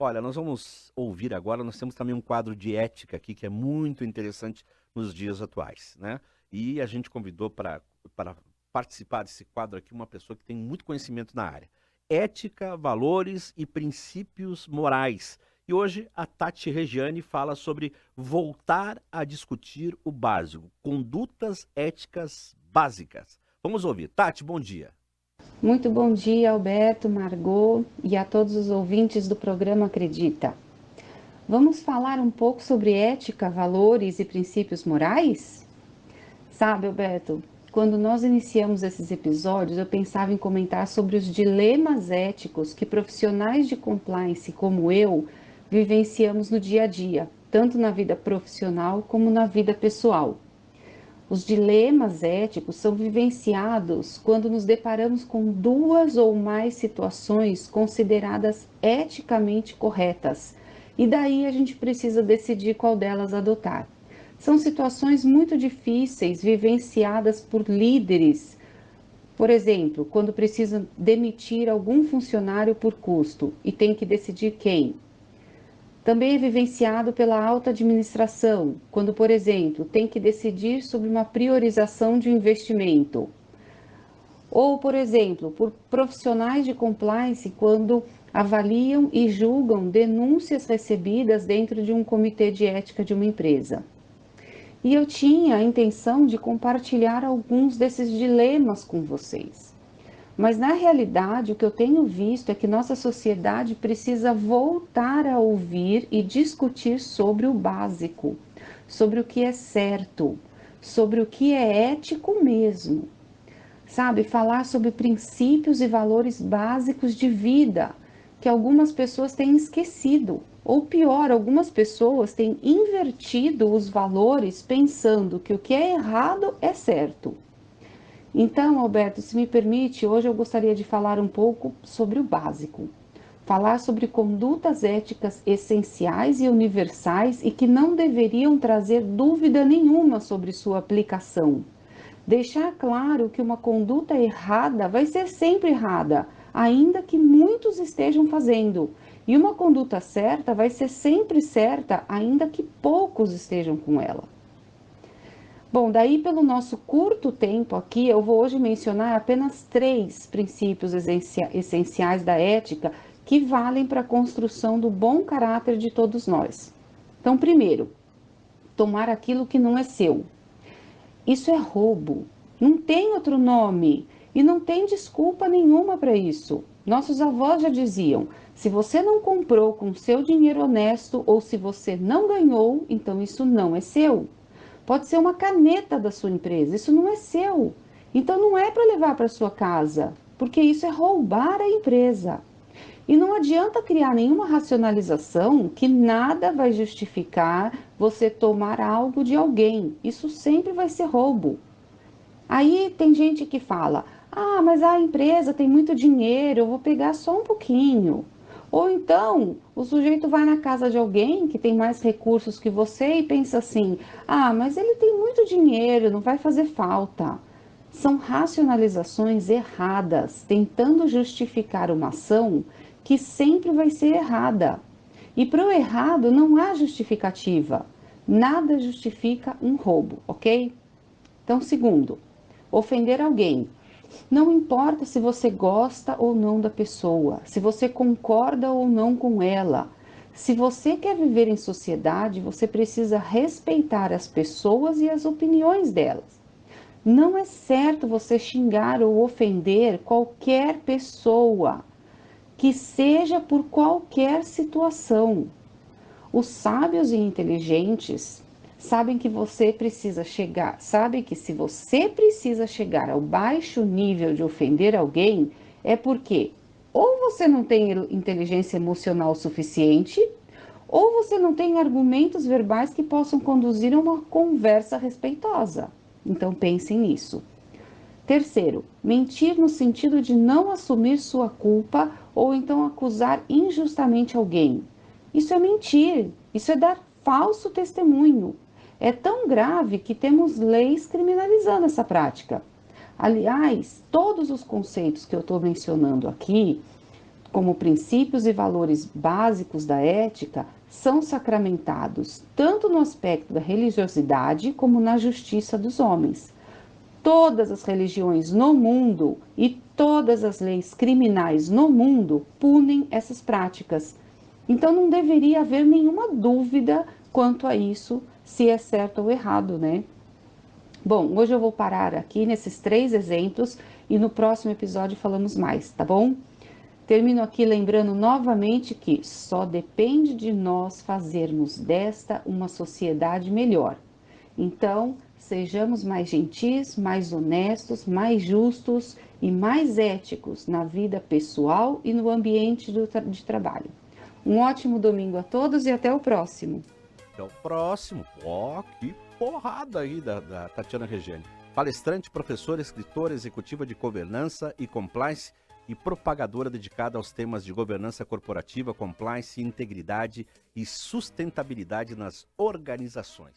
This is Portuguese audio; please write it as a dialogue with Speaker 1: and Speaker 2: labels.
Speaker 1: Olha, nós vamos ouvir agora, nós temos também um quadro de ética aqui que é muito interessante nos dias atuais, né. E a gente convidou para participar desse quadro aqui uma pessoa que tem muito conhecimento na área. Ética, valores e princípios morais. E hoje a Tati Regiane fala sobre voltar a discutir o básico, condutas éticas básicas. Vamos ouvir. Tati, bom dia.
Speaker 2: Muito bom dia, Alberto, Margot e a todos os ouvintes do programa Acredita. Vamos falar um pouco sobre ética, valores e princípios morais? Sabe, Alberto, quando nós iniciamos esses episódios, eu pensava em comentar sobre os dilemas éticos que profissionais de compliance como eu vivenciamos no dia a dia, tanto na vida profissional como na vida pessoal. Os dilemas éticos são vivenciados quando nos deparamos com duas ou mais situações consideradas eticamente corretas, e daí a gente precisa decidir qual delas adotar. São situações muito difíceis vivenciadas por líderes, por exemplo, quando precisam demitir algum funcionário por custo e tem que decidir quem. Também é vivenciado pela alta administração, quando, por exemplo, tem que decidir sobre uma priorização de um investimento. Ou, por exemplo, por profissionais de compliance, quando avaliam e julgam denúncias recebidas dentro de um comitê de ética de uma empresa. E eu tinha a intenção de compartilhar alguns desses dilemas com vocês. Mas na realidade, o que eu tenho visto é que nossa sociedade precisa voltar a ouvir e discutir sobre o básico, sobre o que é certo, sobre o que é ético mesmo. Sabe, falar sobre princípios e valores básicos de vida, que algumas pessoas têm esquecido. Ou pior, algumas pessoas têm invertido os valores pensando que o que é errado é certo. Então, Alberto, se me permite, hoje eu gostaria de falar um pouco sobre o básico. Falar sobre condutas éticas essenciais e universais e que não deveriam trazer dúvida nenhuma sobre sua aplicação. Deixar claro que uma conduta errada vai ser sempre errada, ainda que muitos estejam fazendo. E uma conduta certa vai ser sempre certa, ainda que poucos estejam com ela. Bom, daí pelo nosso curto tempo aqui, eu vou hoje mencionar apenas 3 princípios essenciais da ética que valem para a construção do bom caráter de todos nós. Então, primeiro, tomar aquilo que não é seu. Isso é roubo, não tem outro nome e não tem desculpa nenhuma para isso. Nossos avós já diziam: se você não comprou com seu dinheiro honesto ou se você não ganhou, então isso não é seu. Pode ser uma caneta da sua empresa, isso não é seu. Então não é para levar para sua casa, porque isso é roubar a empresa. E não adianta criar nenhuma racionalização que nada vai justificar você tomar algo de alguém. Isso sempre vai ser roubo. Aí tem gente que fala: ah, mas a empresa tem muito dinheiro, eu vou pegar só um pouquinho. Ou então, o sujeito vai na casa de alguém que tem mais recursos que você e pensa assim: ah, mas ele tem muito dinheiro, não vai fazer falta. São racionalizações erradas, tentando justificar uma ação que sempre vai ser errada. E para o errado não há justificativa. Nada justifica um roubo, ok? Então, segundo, ofender alguém. Não importa se você gosta ou não da pessoa, se você concorda ou não com ela. Se você quer viver em sociedade, você precisa respeitar as pessoas e as opiniões delas. Não é certo você xingar ou ofender qualquer pessoa, que seja por qualquer situação. Os sábios e inteligentes sabem que você precisa chegar, sabem que se você precisa chegar ao baixo nível de ofender alguém, é porque ou você não tem inteligência emocional suficiente, ou você não tem argumentos verbais que possam conduzir a uma conversa respeitosa. Então pensem nisso. Terceiro, mentir no sentido de não assumir sua culpa ou então acusar injustamente alguém. Isso é mentir, isso é dar falso testemunho. É tão grave que temos leis criminalizando essa prática. Aliás, todos os conceitos que eu estou mencionando aqui como princípios e valores básicos da ética, são sacramentados tanto no aspecto da religiosidade como na justiça dos homens. Todas as religiões no mundo e todas as leis criminais no mundo punem essas práticas. Então não deveria haver nenhuma dúvida quanto a isso, se é certo ou errado, né? Bom, hoje eu vou parar aqui nesses 3 exemplos e no próximo episódio falamos mais, tá bom? Termino aqui lembrando novamente que só depende de nós fazermos desta uma sociedade melhor. Então, sejamos mais gentis, mais honestos, mais justos e mais éticos na vida pessoal e no ambiente de trabalho. Um ótimo domingo a todos e até o próximo.
Speaker 1: Até o próximo. Ó, que porrada aí da Tatiana Regeni. Palestrante, professora, escritora, executiva de governança e compliance e propagadora dedicada aos temas de governança corporativa, compliance, integridade e sustentabilidade nas organizações.